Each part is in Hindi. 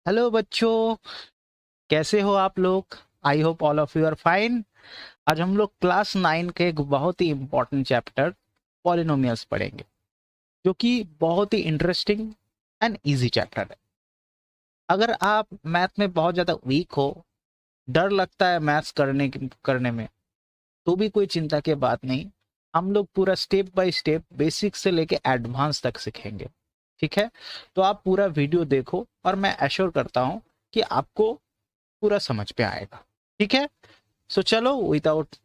हेलो बच्चों, कैसे हो आप लोग? I hope all of you are fine. आज हम लोग क्लास 9 के एक बहुत ही इम्पोर्टेंट चैप्टर पॉलिनोमियल्स पढ़ेंगे, जो कि बहुत ही इंटरेस्टिंग एंड इजी चैप्टर है। अगर आप मैथ में बहुत ज़्यादा वीक हो, डर लगता है मैथ्स करने में, तो भी कोई चिंता की बात नहीं। हम लोग पूरा स्टेप बाय स्टेप बेसिक से लेके एडवांस तक सीखेंगे, ठीक है? तो आप पूरा वीडियो देखो और मैं एश्योर करता हूँ कि आपको पूरा समझ में आएगा, ठीक है? सो चलो, without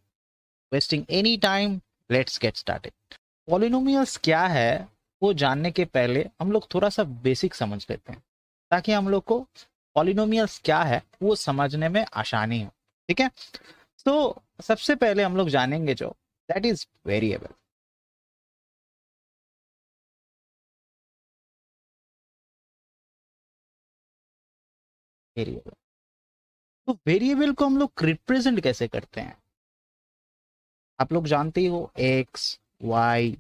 wasting any time, let's get started. Polynomials क्या है वो जानने के पहले हम लोग थोड़ा सा बेसिक समझ लेते हैं, ताकि हम लोग को पॉलिनोमियल्स क्या है वो समझने में आसानी हो, ठीक है? तो सबसे पहले हम लोग जानेंगे जो दैट इज वेरिएबल। वेरिएबल, तो वेरिएबल को हम लोग रिप्रेजेंट कैसे करते हैं? आप लोग जानते ही हो, X, Y,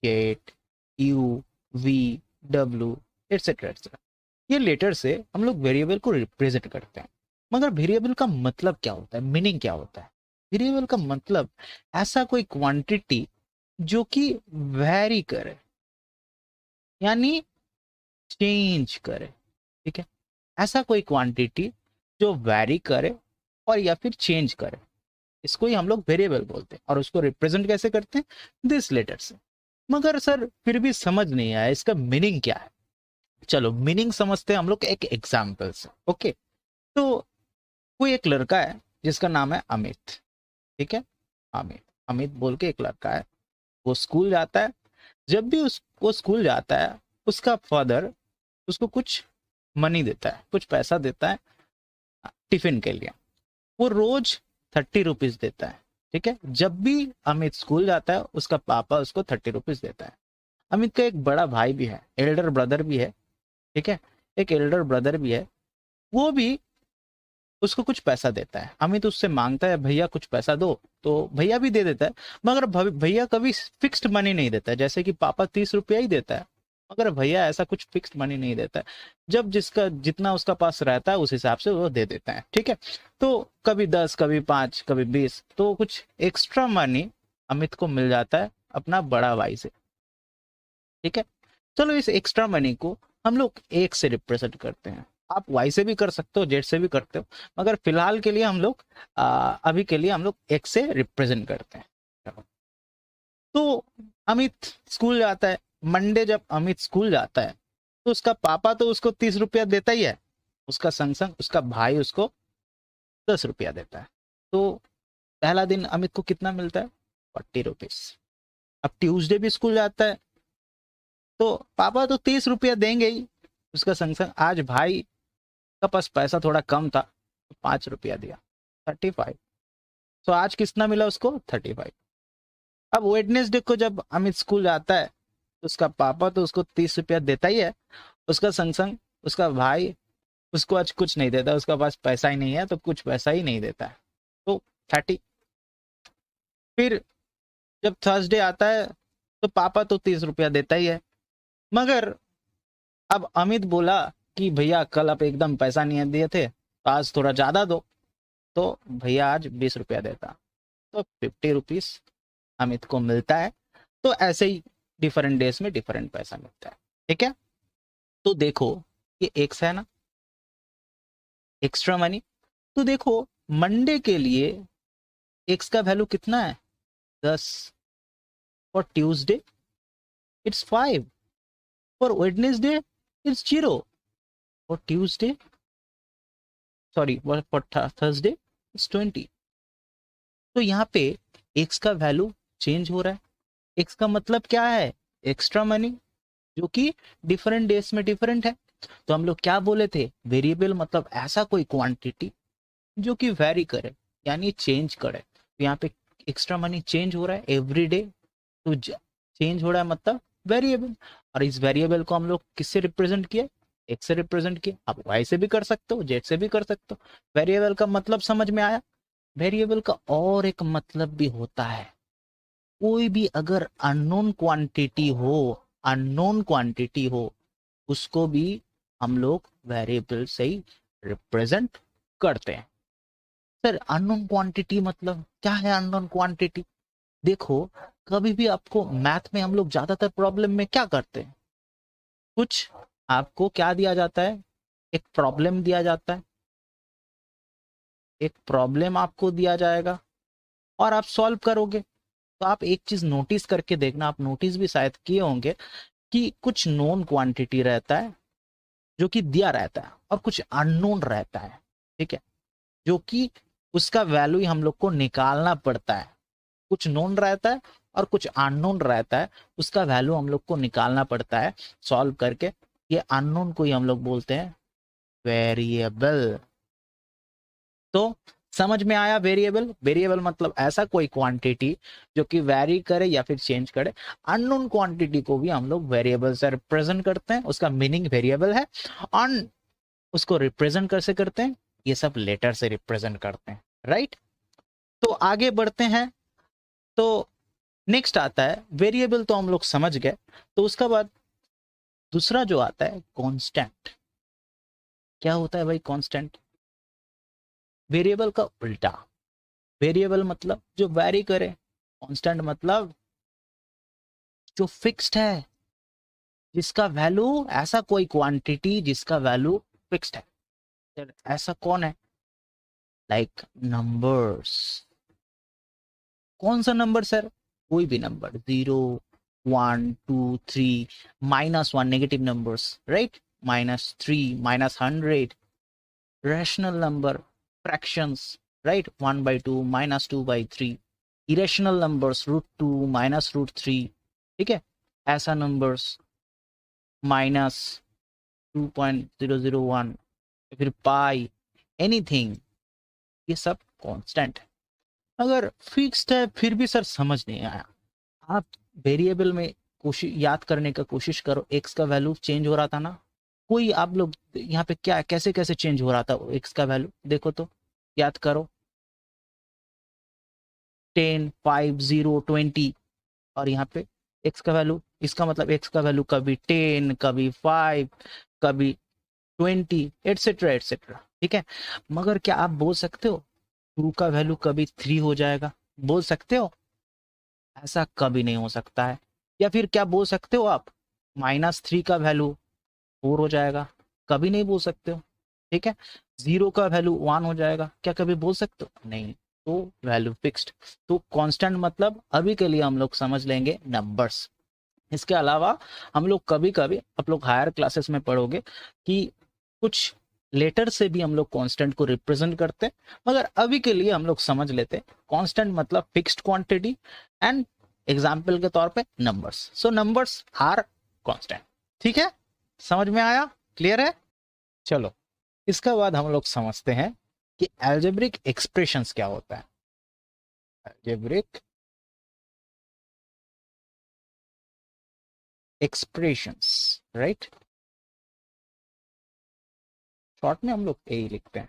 Z, U, V, W, etcetera etcetera. ये लेटर से हम लोग वेरिएबल को रिप्रेजेंट करते हैं। मगर वेरिएबल का मतलब क्या होता है, मीनिंग क्या होता है? वेरिएबल का मतलब ऐसा कोई क्वांटिटी जो कि वैरी करे, यानी चेंज करे, ठीक है? ऐसा कोई क्वांटिटी जो वैरी करे और या फिर चेंज करे, इसको ही हम लोग वेरिएबल बोलते हैं। और उसको रिप्रेजेंट कैसे करते हैं? दिस लेटर से। मगर सर फिर भी समझ नहीं आया इसका मीनिंग क्या है। चलो मीनिंग समझते हैं हम लोग एक एग्जाम्पल से। ओके, तो कोई एक लड़का है जिसका नाम है अमित, ठीक है? अमित, अमित बोल के एक लड़का है। वो स्कूल जाता है। जब भी वो स्कूल जाता है, उसका फादर उसको कुछ मनी देता है, कुछ पैसा देता है टिफिन के लिए। वो रोज 30 रुपीज देता है, ठीक है? जब भी अमित स्कूल जाता है, उसका पापा उसको 30 रुपीज देता है। अमित का एक बड़ा भाई भी है, एल्डर ब्रदर भी है, ठीक है? एक एल्डर ब्रदर भी है, वो भी उसको कुछ पैसा देता है। अमित उससे मांगता है, भैया कुछ पैसा दो, तो भैया भी दे देता है। मगर भैया कभी फिक्स्ड मनी नहीं देता है, जैसे कि पापा 30 रुपया ही देता है, मगर भैया ऐसा कुछ फिक्स्ड मनी नहीं देता है। जब जिसका जितना उसका पास रहता है उस हिसाब से वो दे देता है, ठीक है? तो कभी 10, कभी 5, कभी 20, तो कुछ एक्स्ट्रा मनी अमित को मिल जाता है अपना बड़ा भाई से, ठीक है? चलो इस एक्स्ट्रा मनी को हम लोग एक से रिप्रेजेंट करते हैं। आप वाई से भी कर सकते हो, जेड से भी करते हो, मगर फिलहाल के लिए हम लोग अभी के लिए हम लोग एक से रिप्रेजेंट करते हैं। चलो, तो अमित स्कूल जाता है। मंडे जब अमित स्कूल जाता है, तो उसका पापा तो उसको 30 रुपया देता ही है, उसका संग संग उसका भाई उसको 10 रुपया देता है। तो पहला दिन अमित को कितना मिलता है? 40 रुपीज। अब ट्यूसडे भी स्कूल जाता है, तो पापा तो 30 रुपया देंगे ही, उसका संग संग आज भाई का पास पैसा थोड़ा कम था, तो 5 रुपया दिया, 35। तो आज कितना मिला उसको? 35। अब वेडनेसडे को जब अमित स्कूल जाता है, तो उसका पापा तो उसको 30 रुपया देता ही है, उसका संग संग उसका भाई उसको आज कुछ नहीं देता, उसका पास पैसा ही नहीं है, तो कुछ पैसा ही नहीं देता है, तो 30। फिर जब थर्सडे आता है, तो पापा तो 30 रुपया देता ही है, मगर अब अमित बोला कि भैया कल आप एकदम पैसा नहीं दिए थे, तो आज थोड़ा ज्यादा दो। तो भैया आज 20 रुपया देता, तो 50 रुपीज अमित को मिलता है। तो ऐसे ही डिफरेंट डेज में डिफरेंट पैसा मिलता है, ठीक है? तो देखो, ये एक्स है ना, एक्स्ट्रा मनी। तो देखो, मंडे के लिए एक्स का वैल्यू कितना है? 10। For Tuesday it's 5। For Wednesday it's 0। For Tuesday, sorry, for Thursday it's 20। तो यहाँ पे एक्स का वैल्यू चेंज हो रहा है। एक्स का मतलब क्या है? एक्स्ट्रा मनी, जो कि डिफरेंट डेज में डिफरेंट है। तो हम लोग क्या बोले थे? वेरिएबल मतलब ऐसा कोई क्वांटिटी जो कि वेरी करे, यानी चेंज करे। तो यहाँ पे एक्स्ट्रा मनी चेंज हो रहा है एवरी डे, तो चेंज हो रहा है मतलब वेरिएबल। और इस वेरिएबल को हम लोग किससे रिप्रेजेंट किया? एक्स से रिप्रेजेंट किया। आप वाई से भी कर सकते हो, जेड से भी कर सकते हो। वेरिएबल का मतलब समझ में आया? वेरिएबल का और एक मतलब भी होता है, कोई भी अगर अननोन क्वांटिटी हो उसको भी हम लोग वेरिएबल से ही रिप्रेजेंट करते हैं। सर अननोन क्वांटिटी मतलब क्या है? अननोन क्वांटिटी देखो, कभी भी आपको मैथ में हम लोग ज्यादातर प्रॉब्लम में क्या करते हैं, कुछ आपको क्या दिया जाता है, एक प्रॉब्लम दिया जाता है, एक प्रॉब्लम आपको दिया जाएगा और आप सॉल्व करोगे। तो आप एक चीज नोटिस करके देखना, आप नोटिस भी शायद किए होंगे कि कुछ नोन क्वांटिटी रहता है जो कि दिया रहता है और कुछ अननोन रहता है, ठीक है, जो कि उसका वैल्यू ही हम लोग को निकालना पड़ता है। कुछ नोन रहता है और कुछ अननोन रहता है, उसका वैल्यू हम लोग को निकालना पड़ता है सॉल्व करके। ये अननोन को ही हम लोग बोलते हैं वेरिएबल। तो समझ में आया? वेरिएबल, वेरिएबल मतलब ऐसा कोई क्वांटिटी जो कि वैरी करे या फिर चेंज करे। अननोन क्वांटिटी को भी हम लोग वेरिएबल से रिप्रेजेंट करते हैं, उसका मीनिंग वेरिएबल है। ऑन उसको रिप्रेजेंट कैसे करते हैं? ये सब लेटर से रिप्रेजेंट करते हैं, राइट। तो आगे बढ़ते हैं। तो नेक्स्ट आता है वेरिएबल, तो हम लोग समझ गए। तो उसका बाद दूसरा जो आता है कांस्टेंट। क्या होता है भाई कांस्टेंट? वेरिएबल का उल्टा। वेरिएबल मतलब जो वैरी करे, कांस्टेंट मतलब जो फिक्स्ड है, जिसका वैल्यू, ऐसा कोई क्वांटिटी जिसका वैल्यू फिक्स्ड है। सर ऐसा कौन है? Like numbers. कौन सा नंबर सर? कोई भी number, 0 1 2 3, -1 negative numbers, right, -3, -100, rational number, fractions, right, 1/2, -2/3, irrational numbers, √2, -√3, ठीक है, ऐसा नंबर्स, -2.001, फिर पाई, एनीथिंग, ये सब कांस्टेंट है। अगर फिक्स्ड है फिर भी सर समझ नहीं आया, आप वेरिएबल में कोशिश याद करने का कोशिश करो, एक्स का वैल्यू चेंज हो रहा था ना, कोई आप लोग यहाँ पे क्या कैसे कैसे चेंज हो रहा था एक्स का वैल्यू, देखो तो याद करो। 10, 5, 0, 20, और यहाँ पे एक्स का वैल्यू, इसका मतलब एक्स का वैल्यू कभी 10, कभी 5, कभी 20, एटसेट्रा एटसेट्रा, ठीक है। मगर क्या आप बोल सकते हो 2 का वैल्यू कभी 3 हो जाएगा? बोल सकते हो? ऐसा कभी नहीं हो सकता है। या फिर क्या बोल सकते हो आप -3 का वैल्यू 4 हो जाएगा? कभी नहीं बोल सकते हो, ठीक है। 0 का वैल्यू 1 हो जाएगा, क्या कभी बोल सकते हो? नहीं। तो वैल्यू फिक्स्ड। तो कांस्टेंट मतलब अभी के लिए हम लोग समझ लेंगे नंबर्स। इसके अलावा हम लोग कभी कभी, आप लोग हायर क्लासेस में पढ़ोगे कि कुछ लेटर से भी हम लोग कांस्टेंट को रिप्रेजेंट करते हैं, मगर अभी के लिए हम लोग समझ लेते हैं कांस्टेंट मतलब फिक्स्ड क्वांटिटी, एंड एग्जाम्पल के तौर पे numbers. So numbers are constant, ठीक है, समझ में आया? क्लियर है? चलो, इसका बाद हम लोग समझते हैं कि एल्जेब्रिक एक्सप्रेशंस क्या होता है। एल्जेब्रिक एक्सप्रेशंस, राइट, शॉर्ट में हम लोग यही लिखते हैं।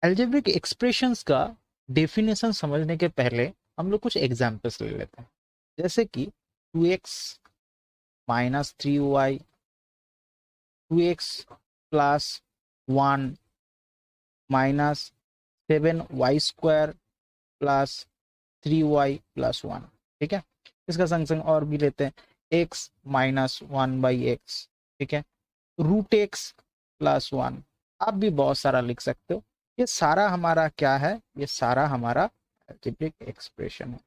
एल्जेब्रिक एक्सप्रेशंस का डेफिनेशन समझने के पहले हम लोग कुछ एग्जांपल्स ले लेते हैं। जैसे कि 2x - 3y, 2x + 1 -7y² + 3y + 1, ठीक है। इसका संग संग और भी लेते हैं, x - 1/x, ठीक है, √x + 1। आप भी बहुत सारा लिख सकते हो। ये सारा हमारा क्या है? ये सारा हमारा एल्जेब्रिक एक्सप्रेशन है,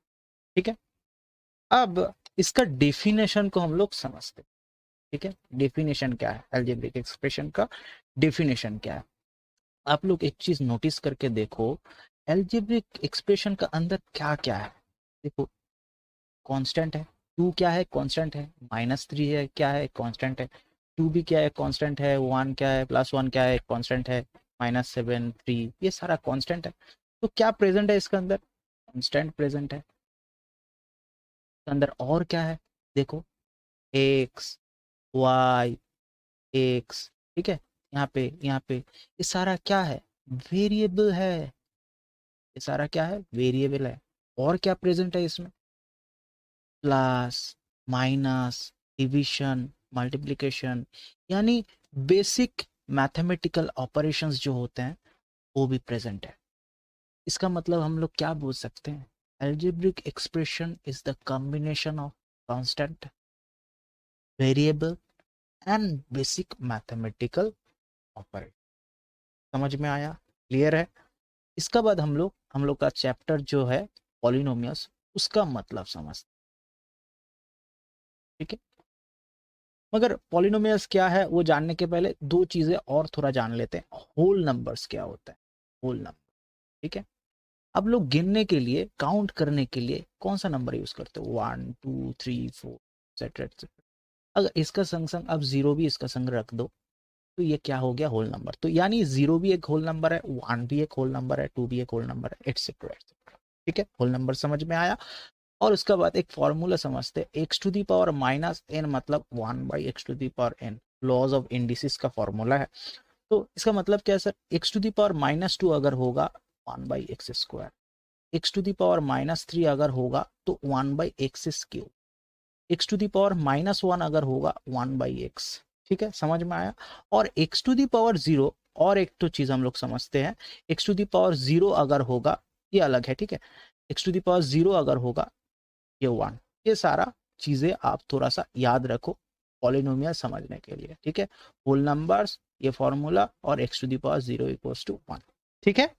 ठीक है। अब इसका डेफिनेशन को हम लोग समझते हैं, ठीक है। डेफिनेशन क्या है? एल्जेब्रिक एक्सप्रेशन का डेफिनेशन क्या है? आप लोग एक चीज नोटिस करके देखो, एल्जेब्रिक एक्सप्रेशन का अंदर क्या क्या है। देखो, कांस्टेंट है, 2 क्या है? कांस्टेंट है। -3 है, क्या है? कांस्टेंट है। 2 भी क्या है? कांस्टेंट है। 1 क्या है? +1 क्या है? कांस्टेंट है। -7, 3, ये सारा कांस्टेंट है। तो क्या प्रेजेंट है इसके अंदर? कांस्टेंट प्रेजेंट है। अंदर और क्या है? देखो, एक्स, वाई, एक्स, ठीक है, यहाँ पे ये सारा क्या है? वेरिएबल है। ये सारा क्या है, वेरिएबल है। और क्या प्रेजेंट है इसमें, प्लस, माइनस, डिवीजन, मल्टीप्लिकेशन, यानी बेसिक मैथमेटिकल ऑपरेशंस जो होते हैं वो भी प्रेजेंट है। इसका मतलब हम लोग क्या बोल सकते हैं, algebraic expression is the combination of constant, variable and basic mathematical operation। समझ में आया, क्लियर है। इसका बाद हम लोग का चैप्टर जो है पॉलिनोमियल्स, उसका मतलब समझते, ठीक है। मगर पॉलिनोमियल्स क्या है वो जानने के पहले दो चीजें और थोड़ा जान लेते हैं। होल नंबर्स क्या होता है, होल नंबर, ठीक है। अब लोग गिनने के लिए, काउंट करने के लिए कौन सा नंबर यूज करते हो, 1 2 3 4 एक्सेट्रा एक्सेट्रा। अगर इसका संग संग अब जीरो भी इसका संग रख दो तो ये क्या हो गया, होल नंबर। तो यानी जीरो भी एक होल नंबर है, 1 भी एक होल नंबर है, 2 भी एक होल नंबर है, एक्सेट्रा एक्सेट्रा, ठीक है। होल नंबर समझ में आया। और उसके बाद एक फॉर्मूला समझते हैं, x to the power minus n मतलब 1/x⁴n, लॉज ऑफ इंडिसेस का फॉर्मूला है। तो इसका मतलब क्या है sir, x to the power -2 अगर होगा 1/x², x to the power -3 अगर होगा तो 1/x³, x to the power -1 अगर होगा 1/x, ठीक है, समझ में आया। और एक्स टू दी पावर 0, और एक तो चीज हम लोग समझते हैं, एक्स टू दी पावर 0 अगर होगा, ये अलग है, ठीक है। एक्स टू दी पावर 0 अगर होगा ये 1। ये सारा चीजें आप थोड़ा सा याद रखो पॉलिनोमियल समझने के लिए, ठीक है। होल नंबर्स, ये फॉर्मूला, और एक्स टू दी पावर 0 = 1, ठीक है।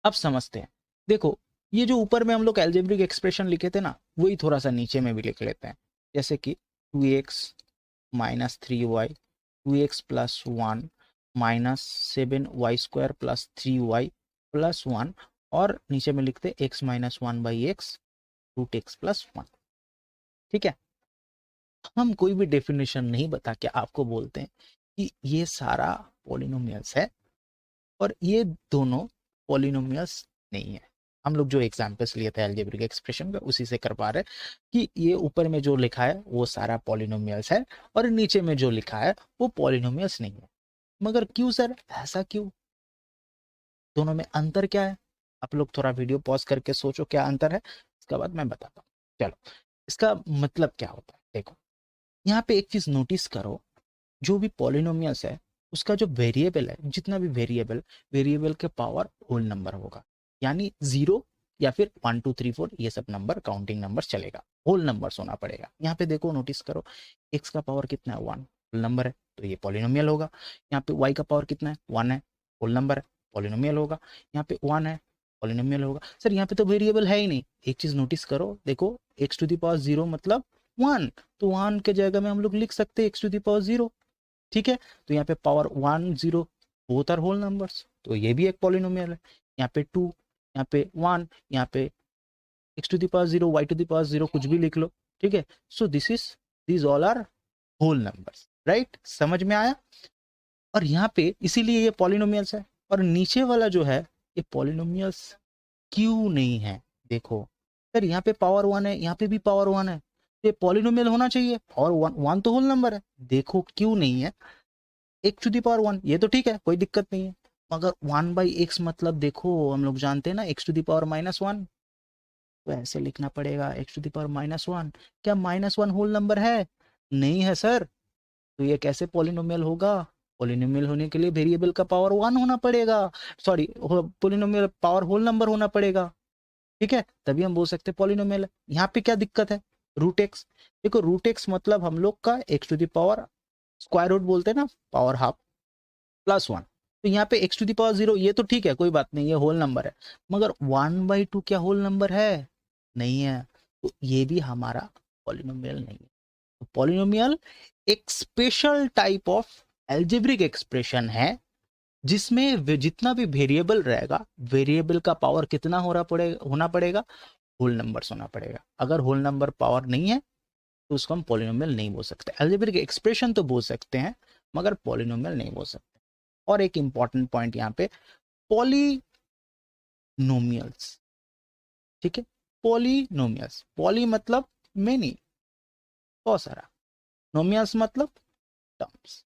अब समझते हैं, देखो ये जो ऊपर में हम लोग एल्जेब्रिक एक्सप्रेशन लिखे थे ना, वही थोड़ा सा नीचे में भी लिख लेते हैं। जैसे कि 2x - 3y, 2x + 1 -7y² + 3y + 1, और नीचे में लिखते x - 1/x √x + 1, ठीक है। हम कोई भी डेफिनेशन नहीं बता के आपको बोलते हैं कि ये सारा पॉलिनोमियल्स है और ये दोनों पॉलिनोमियल्स नहीं है। हम लोग जो एग्जांपल्स लिए थे अलजेब्रिक एक्सप्रेशन का, उसी से कर पा रहे कि ये ऊपर में जो लिखा है वो सारा पॉलिनोमियल्स है और नीचे में जो लिखा है वो पॉलिनोमियल्स नहीं है। मगर क्यों सर, ऐसा क्यों, दोनों में अंतर क्या है? आप लोग थोड़ा वीडियो पॉज करके सोचो क्या अंतर है, इसके बाद मैं बताता हूँ। चलो, इसका मतलब क्या होता है, देखो यहाँ पे एक चीज नोटिस करो, जो भी पॉलिनोमियल्स है उसका जो वेरिएबल है, जितना भी वेरिएबल के पावर होल नंबर होगा, यानी 0 या फिर 1 2 3 4 ये सब नंबर काउंटिंग नंबर चलेगा, होल नंबर्स होना पड़ेगा। यहाँ पे देखो नोटिस करो, x का पावर कितना है 1, होल नंबर है तो ये पॉलिनोमियल होगा। यहाँ पे y का पावर कितना है 1 है, होल नंबर है, पॉलिनोमियल होगा। यहाँ पे 1 है, पॉलिनोमियल होगा। सर यहाँ पे तो वेरिएबल है ही नहीं। एक चीज नोटिस करो, देखो x टू द पावर 0 मतलब 1, तो 1 के जगह में हम लोग लिख सकते हैं x टू द पावर 0, ठीक है। तो यहाँ पे power 1 0 both are whole numbers, तो ये भी एक पॉलिनोमियल है। यहाँ पे 2, यहाँ पे 1, यहाँ पे x to the power 0, y to the power 0 कुछ भी लिख लो, ठीक है। So this all are whole numbers, right, समझ में आया। और यहाँ पे इसीलिए ये पॉलिनोमियल्स है। और नीचे वाला जो है ये पॉलिनोमियल्स क्यों नहीं है, देखो सर यहाँ पे पावर 1 है, यहाँ पे भी पावर 1 है, ये पॉलिनोमियल होना चाहिए, और 1 तो होल नंबर है, देखो क्यों नहीं है। x टू दी पावर 1 ये तो ठीक है, कोई दिक्कत नहीं है, मगर 1/x मतलब देखो हम लोग जानते हैं ना x टू दी पावर -1, तो ऐसे लिखना पड़ेगा x टू दी पावर -1। क्या -1 होल नंबर है? नहीं है सर, तो ये कैसे पॉलिनोमियल होगा? पॉलिनोमियल होने के लिए वेरिएबल का पावर 1 होना पड़ेगा, sorry polynomial power whole number होना पड़ेगा, ठीक है, तभी हम बोल सकते हैं पॉलिनोमियल है। यहाँ पे क्या दिक्कत है, √x, देखो √x मतलब हम लोग का x to the power square root बोलते हैं ना, पावर हाफ +1। तो यहाँ पे x टू दी पावर 0 ये तो ठीक है, कोई बात नहीं, ये होल नंबर है, मगर 1/2 क्या होल नंबर है? नहीं है, तो ये भी हमारा पॉलिनोमियल नहीं है। तो पॉलिनोमियल एक special type of algebraic expression है जिसमें जितना भी वेरिएबल रहेगा, वेरिएबल का पावर कितना होना पड़ेगा, होल नंबर्स होना पड़ेगा। अगर होल नंबर पावर नहीं है तो उसको हम पॉलिनोमियल नहीं बोल सकते। एल्जेब्रिक एक्सप्रेशन तो बोल सकते हैं मगर पॉलिनोमियल नहीं बोल सकते। और एक इंपॉर्टेंट पॉइंट यहाँ पे, पॉलिनोमियल्स, ठीक है, पॉलिनोमियल्स, पॉली मतलब मेनी, बहुत सारा, नोमियल्स मतलब टर्म्स।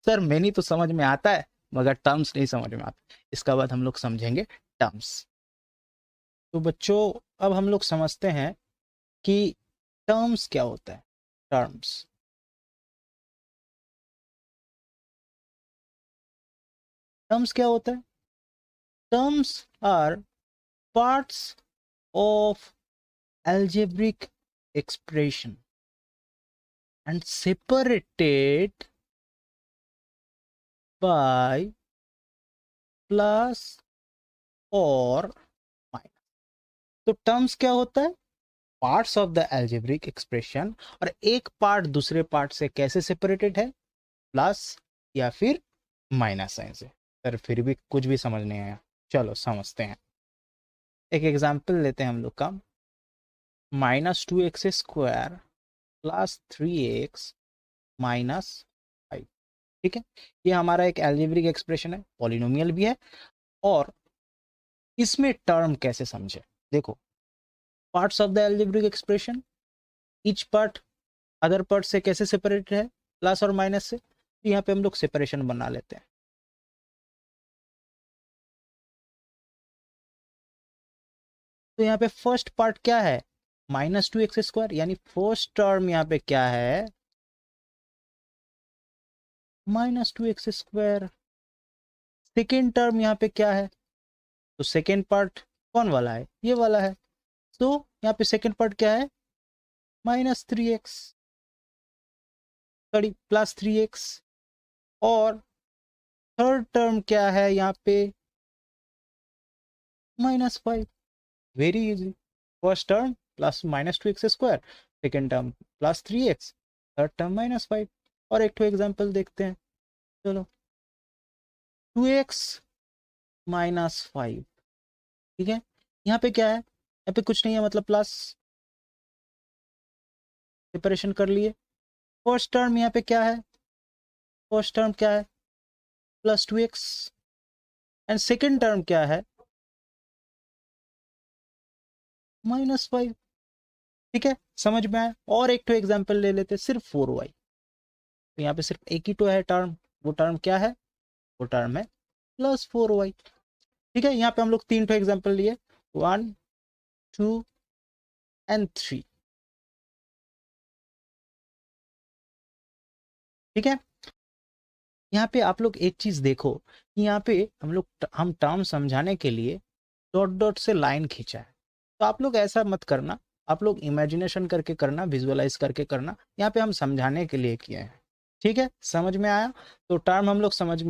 सर मेनी तो समझ में आता है मगर टर्म्स नहीं समझ में आता, इसका बाद हम लोग समझेंगे टर्म्स। तो बच्चों अब हम लोग समझते हैं कि टर्म्स क्या होता है। टर्म्स टर्म्स क्या होता है? Terms are parts of algebraic expression and separated by plus और माइनस। तो टर्म्स क्या होता है? Parts of the algebraic expression, और एक पार्ट दूसरे पार्ट से कैसे सेपरेटेड है? प्लस या फिर माइनस साइन से। सर फिर भी कुछ भी समझ नहीं आया, चलो समझते हैं। एक एग्जांपल लेते हैं हम लोग का, -2x² प्लस 3x माइनस 5। ठीक है, ये हमारा एक एल्जेब्रिक एक्सप्रेशन है, पॉलिनोमियल भी है। और इसमें टर्म कैसे समझे? देखो, parts of the algebraic expression, each part other part से कैसे सेपरेटेड है? प्लस और माइनस से। तो यहाँ पे हम लोग सेपरेशन बना लेते हैं। तो यहाँ पे फर्स्ट पार्ट क्या है? -2x², यानी फर्स्ट टर्म यहाँ पे क्या है? -2x²। सेकेंड टर्म यहाँ पे क्या है? तो सेकेंड पार्ट कौन वाला है? ये वाला है। तो यहाँ पे सेकेंड पार्ट क्या है? -3x, sorry +3x। और थर्ड टर्म क्या है यहाँ पे? -5। Very easy. First term plus -2x², second term +3x, third term -5। और एक तो एग्जाम्पल देखते हैं, चलो। 2x -5, ठीक है। यहाँ पे क्या है? यहाँ पे कुछ नहीं है, मतलब प्लस, सेपरेशन कर लिए। फर्स्ट टर्म यहाँ पे क्या है? फर्स्ट टर्म क्या है? +2x। एंड सेकेंड टर्म क्या है? -5। ठीक है, समझ में आया। और एक तो एग्जाम्पल ले लेते, सिर्फ 4y। तो यहाँ पे सिर्फ एक ही तो है टर्म, वो टर्म क्या है? वो टर्म है +4y। ठीक है, यहाँ पे हम लोग तीन तो एग्जाम्पल लिए, 1, 2 एंड 3। ठीक है, यहाँ पे आप लोग एक चीज देखो कि यहाँ पे हम टर्म समझाने के लिए डॉट डॉट से लाइन खींचा है। तो आप लोग ऐसा मत करना, आप लोग इमेजिनेशन करके करना, विजुअलाइज करके करना। यहाँ पे हम समझाने के लिए किए हैं। ठीक है, समझ में आया? तो टर्म हम लोग समझ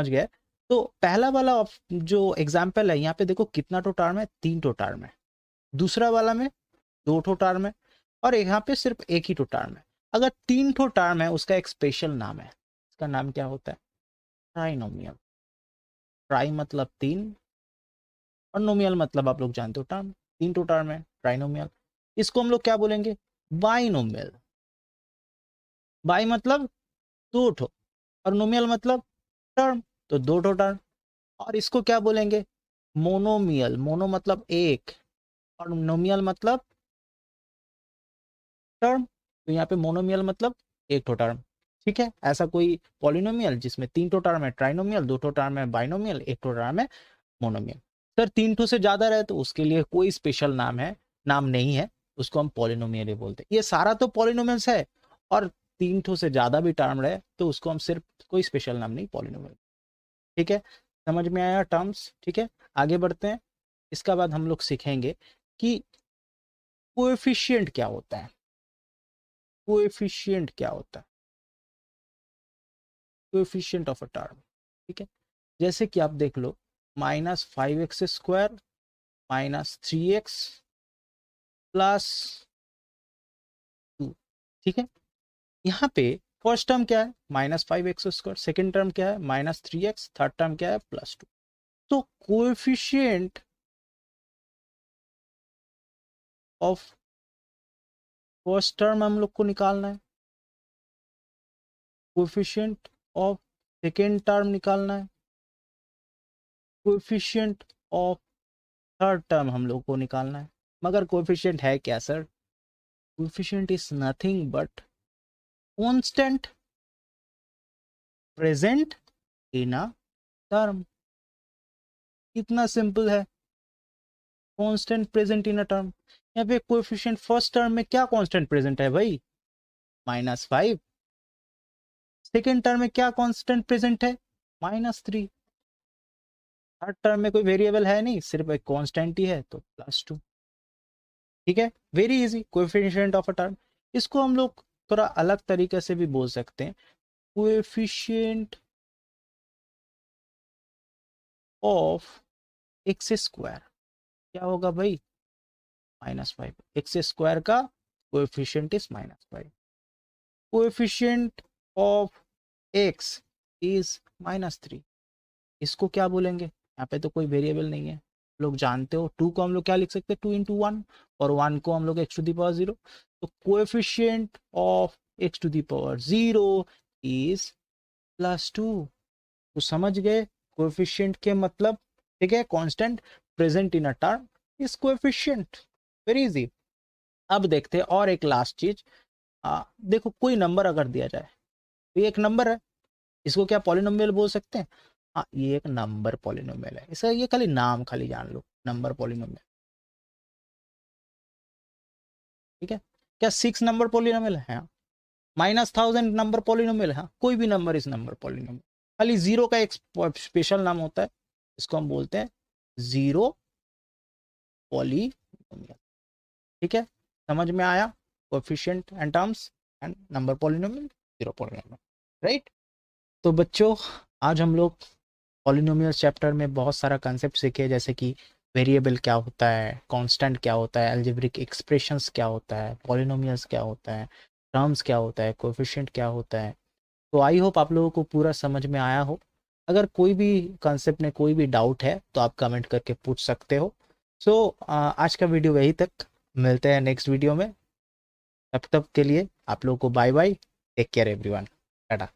गए। तो पहला वाला जो एग्जाम्पल है, यहाँ पे देखो कितना टो टर्म है? 3 टो टर्म है। दूसरा वाला में 2 टो टर्म है, और यहाँ पे सिर्फ एक ही टो टर्म है। अगर 3 टो टर्म है, उसका एक स्पेशल नाम है। उसका नाम क्या होता है? ट्राइनोमियल। ट्राई मतलब 3, और नोमियल मतलब आप लोग जानते हो टर्म। 3 टो टर्म है, ट्राइनोमियल। इसको हम लोग क्या बोलेंगे? बाइनोमियल। बाई मतलब 2 ठो, और नोमियल मतलब टर्म, तो 2 ठो टर्म। और इसको क्या बोलेंगे? मोनोमियल। मोनो मतलब एक, और नोमियल मतलब टर्म। तो यहाँ पे मोनोमियल मतलब एक टो टर्म। ठीक है, ऐसा कोई पॉलिनोमियल जिसमें 3 टो टर्म है, ट्राइनोमियल, 2 टो टर्म है बाइनोमियल, एक टो टर्म है मोनोमियल। सर 3 टो से ज्यादा रहे तो उसके लिए कोई स्पेशल नाम नहीं है, उसको हम पॉलिनोमियल ही बोलते हैं। ये सारा तो पॉलिनोमियल्स है, और 3 टो से ज्यादा भी टर्म रहे तो उसको हम सिर्फ कोई स्पेशल नाम नहीं, पॉलिनोमियल। ठीक है, समझ में आया टर्म्स? ठीक है, आगे बढ़ते हैं। इसका बाद हम लोग सीखेंगे कि कोएफिशिएंट क्या होता है। कोएफिशिएंट क्या होता है? Coefficient of a term. ठीक है, जैसे कि आप देख लो, -5x² -3x +2। ठीक है, यहाँ पे फर्स्ट टर्म क्या है? -5x², सेकेंड टर्म क्या है? -3x, थर्ड टर्म क्या है? +2। तो कोएफिशिएंट ऑफ फर्स्ट टर्म हम लोग को निकालना है, कोएफिशिएंट ऑफ सेकेंड टर्म निकालना है, कोएफिशिएंट ऑफ थर्ड टर्म हम लोग को निकालना है। मगर कोएफिशिएंट है क्या sir? Coefficient is nothing but constant present in a term. इतना सिंपल है। Constant present in a term. यहाँ पे कोएफिशिएंट फर्स्ट टर्म में क्या कांस्टेंट प्रेजेंट है भाई, -5। सेकेंड टर्म में क्या कांस्टेंट प्रेजेंट है, -3। थर्ड टर्म में कोई वेरिएबल है नहीं, सिर्फ एक कांस्टेंट ही है, तो +2। ठीक है, very easy, coefficient of a term. इसको हम लोग थोड़ा अलग तरीके से भी बोल सकते हैं, कोएफिशिएंट ऑफ एक्स स्क्वायर। क्या होगा भाई, -5। एक्स स्क्वायर का coefficient is -5। Coefficient of x is -3। इसको क्या बोलेंगे, यहाँ पे तो कोई वेरिएबल नहीं है, लोग जानते हो 2 को हम लोग क्या लिख सकते हैं, 2 × 1, और 1 को हम लोग x⁻0। तो कोएफिशिएंट ऑफ x⁻0 इज +2। तो समझ गए कोएफिशिएंट के मतलब, ठीक है, constant present in a term is coefficient. Very easy. अब देखते हैं और एक लास्ट चीज। देखो कोई नंबर अगर दिया जाए, तो ये एक नंबर है, इसको क्या पॉलिनोमियल बोल सकते हैं, हाँ ये एक नंबर पॉलिनोमियल है, इसका ये खाली नाम खाली जान लो, नंबर पॉलिनोमियल। ठीक है, क्या 6 नंबर पॉलिनोमियल है, -1000 नंबर पॉलिनोमियल है, कोई भी नंबर इस नंबर पॉलिनोमियल। खाली जीरो का एक स्पेशल नाम होता है, इसको हम बोलते हैं जीरो पॉलिनोमियल। ठीक है, समझ में आया, coefficient and terms and number polynomial, zero polynomial, right. तो बच्चों आज हम लोग पॉलिनोमियल चैप्टर में बहुत सारा कंसेप्ट सीखे, जैसे कि वेरिएबल क्या होता है, कांस्टेंट क्या होता है, अलजेब्रिक एक्सप्रेशंस क्या होता है, पॉलिनोमियल्स क्या होता है, टर्म्स क्या होता है, कोएफिशिएंट क्या होता है। तो आई होप आप लोगों को पूरा समझ में आया हो। अगर कोई भी कंसेप्ट में कोई भी डाउट है तो आप कमेंट करके पूछ सकते हो। सो आज का वीडियो यही तक, मिलते हैं नेक्स्ट वीडियो में। तब तक के लिए आप लोगों को bye bye, take care everyone, Tata.